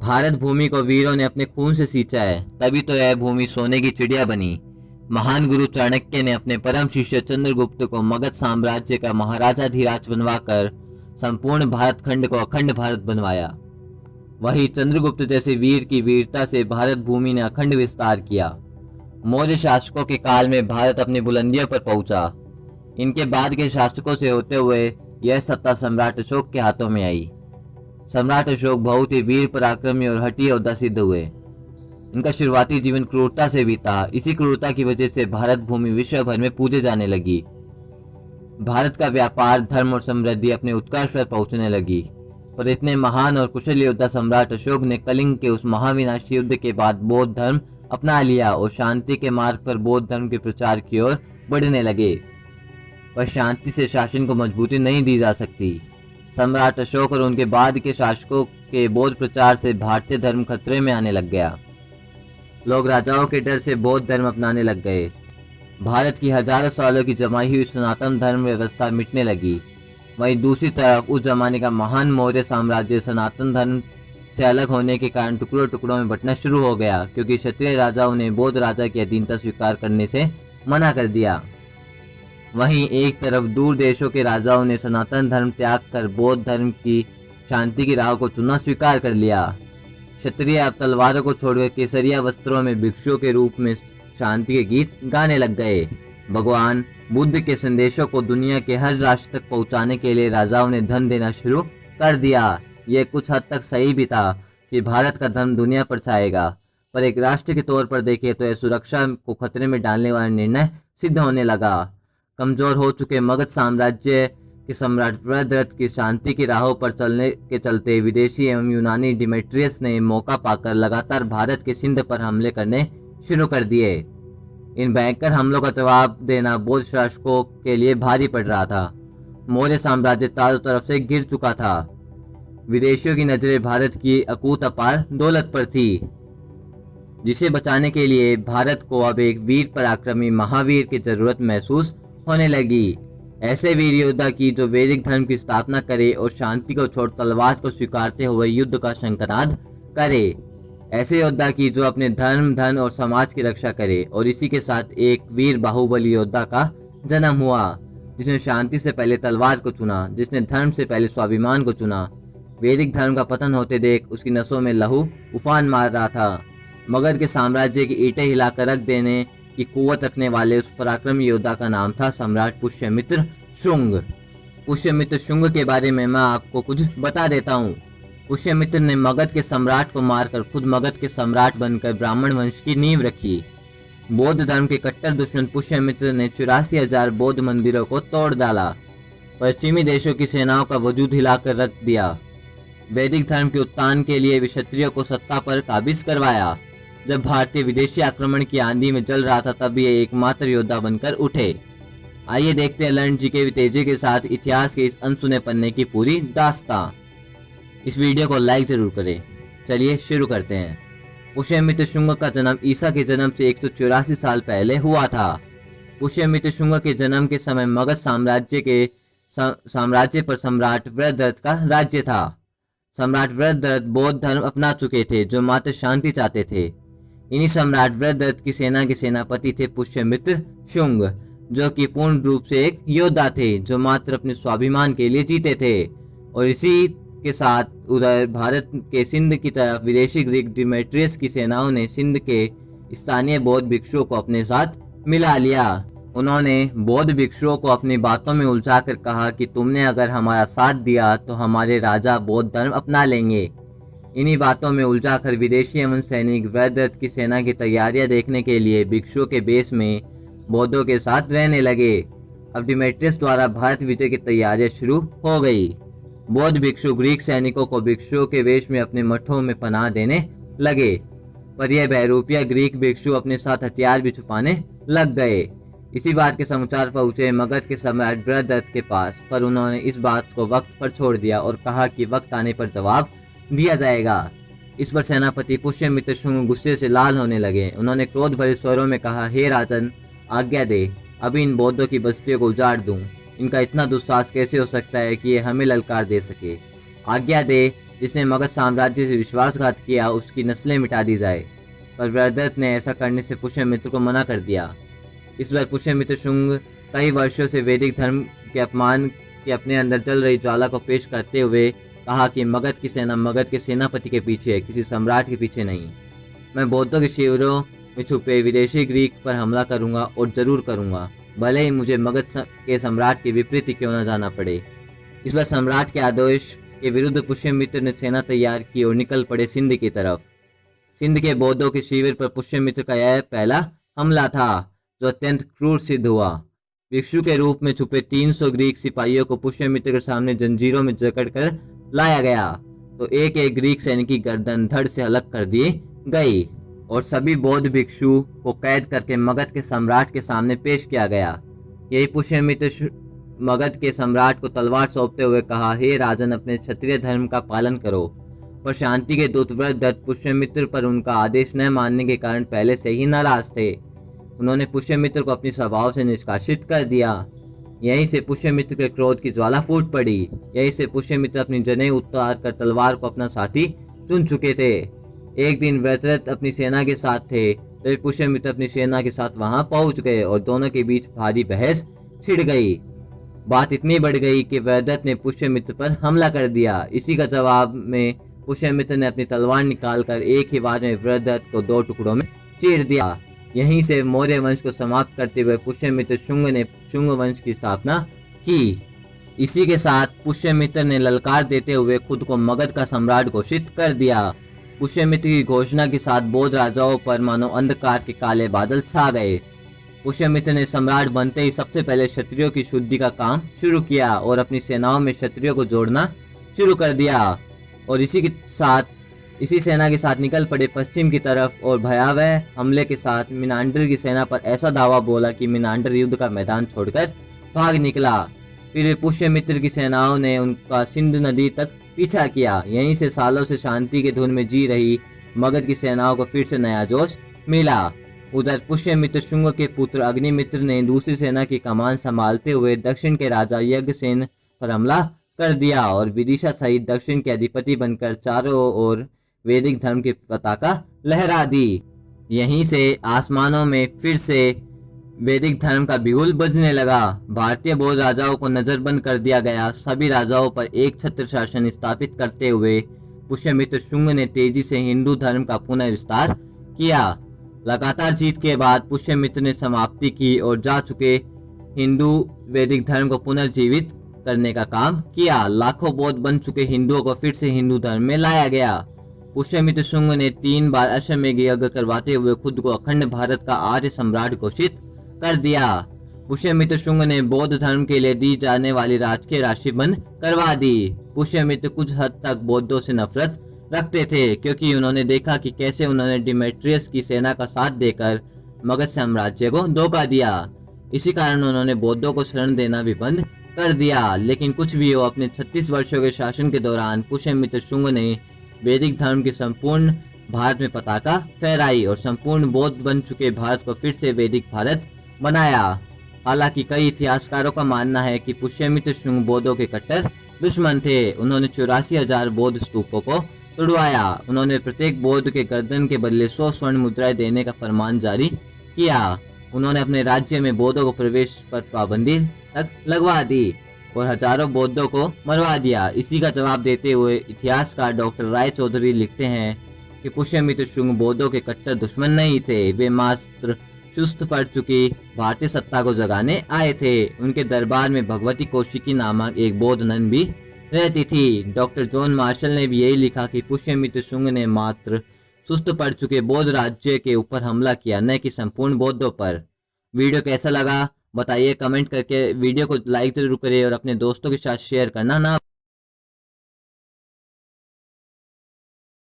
भारत भूमि को वीरों ने अपने खून से सींचा है, तभी तो यह भूमि सोने की चिड़िया बनी। महान गुरु चाणक्य ने अपने परम शिष्य चंद्रगुप्त को मगध साम्राज्य का महाराजाधिराज बनवाकर संपूर्ण भारत खंड को अखंड भारत बनवाया। वही चंद्रगुप्त जैसे वीर की वीरता से भारत भूमि ने अखंड विस्तार किया। मौर्य शासकों के काल में भारत अपनी बुलंदियों पर पहुंचा। इनके बाद के शासकों से होते हुए यह सत्ता सम्राट अशोक के हाथों में आई। सम्राट अशोक बहुत ही वीर पराक्रमी और हठी योद्धा सिद्ध हुए। इनका शुरुआती जीवन क्रूरता से बीता। इसी क्रूरता की वजह से भारत भूमि विश्व भर में पूजे जाने लगी। भारत का व्यापार, धर्म और समृद्धि अपने उत्कर्ष पर पहुंचने लगी। पर इतने महान और कुशल योद्धा सम्राट अशोक ने कलिंग के उस महाविनाशी युद्ध के बाद बौद्ध धर्म अपना लिया और शांति के मार्ग पर बौद्ध धर्म के प्रचार की ओर बढ़ने लगे। पर शांति से शासन को मजबूती नहीं दी जा सकती। सम्राट अशोक और उनके बाद के शासकों के बौद्ध प्रचार से भारतीय धर्म खतरे में आने लग गया। लोग राजाओं के डर से बौद्ध धर्म अपनाने लग गए। भारत की हजारों सालों की जमाई हुई सनातन धर्म व्यवस्था मिटने लगी। वहीं दूसरी तरफ उस जमाने का महान मौर्य साम्राज्य सनातन धर्म से अलग होने के कारण टुकड़ों टुकड़ों में बंटना शुरू हो गया, क्योंकि क्षत्रिय राजाओं ने बौद्ध राजा की अधीनता स्वीकार करने से मना कर दिया। वहीं एक तरफ दूर देशों के राजाओं ने सनातन धर्म त्याग कर बौद्ध धर्म की शांति की राह को चुनना स्वीकार कर लिया। क्षत्रिय अब तलवारों को छोड़कर केसरिया वस्त्रों में भिक्षुओं के रूप में शांति के गीत गाने लग गए। भगवान बुद्ध के संदेशों को दुनिया के हर राष्ट्र तक पहुंचाने के लिए राजाओं ने धन देना शुरू कर दिया। यह कुछ हद तक सही भी था कि भारत का धर्म दुनिया पर छाएगा, पर एक राष्ट्र के तौर पर देखें तो यह सुरक्षा को खतरे में डालने वाला निर्णय सिद्ध होने लगा। कमजोर हो चुके मगध साम्राज्य के सम्राट वृद्धरथ की शांति की राहों पर चलने के चलते विदेशी एवं यूनानी डिमेट्रियस ने मौका पाकर लगातार भारत के सिंध पर हमले करने शुरू कर दिए। इन भयंकर हमलों का जवाब देना बौद्ध शासकों के लिए भारी पड़ रहा था। मौर्य साम्राज्य चारों तरफ से गिर चुका था। विदेशियों की नजरें भारत की अकूत अपार दौलत पर थी, जिसे बचाने के लिए भारत को अब एक वीर पराक्रमी महावीर की जरूरत महसूस होने लगी। ऐसे वीर योद्धा की जो वैदिक धर्म की स्थापना करे और शांति को छोड़ तलवार को स्वीकारते हुए युद्ध का शंखनाद करे। ऐसे योद्धा की जो अपने धर्म, धन और समाज की रक्षा करे। और इसी के साथ एक वीर बाहुबली योद्धा का जन्म हुआ, जिसने शांति से पहले तलवार को चुना, जिसने धर्म से पहले स्वाभिमान को चुना। वैदिक धर्म का पतन होते देख उसकी नसों में लहू उफान मार रहा था। मगध के साम्राज्य की ईंटें हिलाकर रख देने की कुवत रखने वाले उस पराक्रमी योद्धा का नाम था सम्राट पुष्यमित्र शुंग। पुष्यमित्र शुंग के बारे में मैं आपको कुछ बता देता हूँ। पुष्यमित्र ने मगध के सम्राट को मारकर खुद मगध के सम्राट बनकर ब्राह्मण वंश की नींव रखी। बौद्ध धर्म के कट्टर दुश्मन पुष्यमित्र ने 84,000 बौद्ध मंदिरों को तोड़ डाला। पश्चिमी देशों की सेनाओं का वजूद हिलाकर रख दिया। वैदिक धर्म के उत्थान के लिए क्षत्रियों को सत्ता पर काबिज करवाया। जब भारतीय विदेशी आक्रमण की आंधी में जल रहा था, तब ये एकमात्र योद्धा बनकर उठे। आइए देखते हैं लर्ण जी के तेजी के साथ इतिहास के इस अनसुने पन्ने की पूरी दास्तां। इस वीडियो को लाइक जरूर करें। चलिए शुरू करते हैं। पुष्यमित्र शुंग का जन्म ईसा के जन्म से 184 साल पहले हुआ था। पुष्यमित्र शुंग के जन्म के समय मगध साम्राज्य पर सम्राट वृद्धरथ का राज्य था। सम्राट वृद्धरथ बौद्ध धर्म अपना चुके थे, जो मात्र शांति चाहते थे। इन्हीं सम्राट वृद्धरथ की सेना के सेनापति थे पुष्यमित्र शुंग, जो कि पूर्ण रूप से एक योद्धा थे, जो मात्र अपने स्वाभिमान के लिए जीते थे। और इसी के साथ उधर भारत के सिंध की तरफ विदेशी ग्रीक डिमेट्रियस की सेनाओं ने सिंध के स्थानीय बौद्ध भिक्षुओं को अपने साथ मिला लिया। उन्होंने बौद्ध भिक्षुओं को अपनी बातों में उलझाकर कहा कि तुमने अगर हमारा साथ दिया तो हमारे राजा बौद्ध धर्म अपना लेंगे। इन्हीं बातों में उलझाकर विदेशी एवं सैनिक वृद्धरथ की सेना की तैयारियां देखने के लिए भिक्षुओं के बेस में बौद्धों के साथ रहने लगे। अब डिमेट्रियस द्वारा भारत विजय की तैयारियां शुरू हो गई। बौद्ध भिक्षु ग्रीक सैनिकों को भिक्षुओं के वेश में अपने मठों में पनाह देने लगे, पर यह बहरूपिया ग्रीक भिक्षु अपने साथ हथियार भी छुपाने लग गए। इसी बात के समाचार पहुंचे मगध के सम्राट वृद्धरथ के पास, पर उन्होंने इस बात को वक्त पर छोड़ दिया और कहा कि वक्त आने पर जवाब दिया जाएगा। इस पर सेनापति पुष्यमित्र शुंग गुस्से से लाल होने लगे। उन्होंने क्रोध भरे स्वरों में कहा, हे राजन, आज्ञा दे, अभी इन बौद्धों की बस्तियों को उजाड़ दूं। इनका इतना दुस्साहस कैसे हो सकता है कि ये हमें ललकार दे सके। आज्ञा दे, जिसने मगध साम्राज्य से विश्वासघात किया उसकी नस्लें मिटा दी जाए, पर वृहदत्त ने ऐसा करने से पुष्यमित्र को मना कर दिया। इस बार पुष्यमित्र शुंग कई वर्षों से वैदिक धर्म के अपमान की अपने अंदर चल रही ज्वाला को पेश करते हुए कहा कि मगध की सेना मगध के सेनापति के पीछे है, किसी सम्राट के पीछे नहीं। मैं बौद्धों के शिविरों में छुपे विदेशी ग्रीक पर हमला करूंगा और जरूर करूंगा, भले ही मुझे मगध के सम्राट के विपरीत क्यों न जाना पड़े। इस बार सम्राट के आदेश के विरुद्ध पुष्यमित्र ने सेना तैयार की और निकल पड़े सिंध की तरफ। सिंध के बौद्धों के शिविर पर पुष्यमित्र का यह पहला हमला था, जो अत्यंत क्रूर सिद्ध हुआ। भिक्षु के रूप में छुपे 300 ग्रीक सिपाहियों को पुष्यमित्र के सामने जंजीरों में जकड़कर लाया गया, तो एक एक ग्रीक सैनिक की गर्दन धड़ से अलग कर दी गई और सभी बौद्ध भिक्षु को कैद करके मगध के सम्राट के सामने पेश किया गया। यही पुष्यमित्र मगध के सम्राट को तलवार सौंपते हुए कहा, हे राजन, अपने क्षत्रिय धर्म का पालन करो। पर शांति के दूत वृहदत्त पुष्यमित्र पर उनका आदेश न मानने के कारण पहले से ही नाराज थे। उन्होंने पुष्यमित्र को अपनी सभाओं से निष्कासित कर दिया। यहीं से पुष्यमित्र के क्रोध की ज्वाला फूट पड़ी। यहीं से पुष्यमित्र अपनी जनेऊ उतार कर तलवार को अपना साथी चुन चुके थे। एक दिन वृहदत्त अपनी सेना के साथ थे, तभी पुष्यमित्र अपनी सेना के साथ वहां पहुंच गए और दोनों के बीच भारी बहस छिड़ गई। बात इतनी बढ़ गई कि वृहदत्त ने पुष्यमित्र पर हमला कर दिया। इसी का जवाब में पुष्यमित्र ने अपनी तलवार निकालकर एक ही बार में वृहदत्त को 2 टुकड़ों में चीर दिया। यहीं से मौर्य वंश को समाप्त करते हुए पुष्यमित्र शुंग ने शुंग वंश की स्थापना की। इसी के साथ पुष्यमित्र ने ललकार देते हुए खुद को मगध का सम्राट घोषित कर दिया। पुष्यमित्र की घोषणा के साथ बौद्ध राजाओं पर मानो अंधकार के काले बादल छा गए। पुष्यमित्र ने सम्राट बनते ही सबसे पहले क्षत्रियों की शुद्धि का काम शुरू किया और अपनी सेनाओं में क्षत्रियों को जोड़ना शुरू कर दिया और इसी सेना के साथ निकल पड़े पश्चिम की तरफ और भयावह हमले के साथ मिनांडर की सेना पर ऐसा दावा बोला कि मिनांडर युद्ध का मैदान छोड़कर भाग निकला। फिर पुष्यमित्र की सेनाओं ने उनका सिंधु नदी तक पीछा किया। यहीं से सालों से शांति के धुन में जी रही मगध की सेनाओं को फिर से नया जोश मिला। उधर पुष्यमित्र शुंग के पुत्र अग्निमित्र ने दूसरी सेना की कमान संभालते हुए दक्षिण के राजा यज्ञसेन पर हमला कर दिया और विदिशा सहित दक्षिण के अधिपति बनकर चारों ओर वैदिक धर्म की पताका लहरा दी। यहीं से आसमानों में फिर से वैदिक धर्म का बिगुल बजने लगा। भारतीय बौद्ध राजाओं को नजरबंद कर दिया गया। सभी राजाओं पर एक छत्र शासन स्थापित करते हुए पुष्यमित्र शुंग ने तेजी से हिंदू धर्म का पुनः विस्तार किया। लगातार जीत के बाद पुष्यमित्र ने समाप्ति की और जा चुके हिंदू वैदिक धर्म को पुनर्जीवित करने का काम किया। लाखों बौद्ध बन चुके हिंदुओं को फिर से हिंदू धर्म में लाया गया। पुष्यमित्र शुंग ने 3 बार अश्वमेध यज्ञ करवाते हुए खुद को अखंड भारत का आर्य सम्राट घोषित कर दिया। पुष्यमित्र शुंग ने बौद्ध धर्म के लिए दी जाने वाली राजकीय राशि बंद करवा दी। पुष्यमित्र कुछ हद तक बौद्धों से नफरत रखते थे, क्योंकि उन्होंने देखा कि कैसे उन्होंने डिमेट्रियस की सेना का साथ देकर मगध साम्राज्य को धोखा दिया। इसी कारण उन्होंने बौद्धों को शरण देना भी बंद कर दिया। लेकिन कुछ भी हो, अपने 36 वर्षों के शासन के दौरान पुष्यमित्र शुंग ने वैदिक धर्म के संपूर्ण भारत में पताका फहराई और संपूर्ण बौद्ध बन चुके भारत को फिर से वैदिक भारत बनाया। हालांकि कई इतिहासकारों का मानना है कि पुष्यमित्र शुंग बौद्धों के कट्टर दुश्मन थे। उन्होंने 84,000 बौद्ध स्तूपों को तुड़वाया। उन्होंने प्रत्येक बौद्ध के गर्दन के बदले 100 स्वर्ण मुद्राएं देने का फरमान जारी किया। उन्होंने अपने राज्य में बौद्धों को प्रवेश पर पाबंदी तक लगवा दी और हजारों बौद्धों को मरवा दिया। इसी का जवाब देते हुए इतिहासकार डॉक्टर राय चौधरी लिखते हैं कि पुष्यमित्र शुंग बौद्धों के कट्टर दुश्मन नहीं थे, वे मात्र सुस्त पड़ चुकी भारतीय सत्ता को जगाने आए थे। उनके दरबार में भगवती कौशिकी नामक एक बौद्ध नन भी रहती थी। डॉक्टर जॉन मार्शल ने भी यही लिखा कि पुष्यमित्र शुंग ने मात्र सुस्त पड़ चुके बौद्ध राज्य के ऊपर हमला किया, न कि संपूर्ण बौद्धों पर। वीडियो कैसा लगा बताइए कमेंट करके। वीडियो को लाइक जरूर करिए और अपने दोस्तों के साथ शेयर करना ना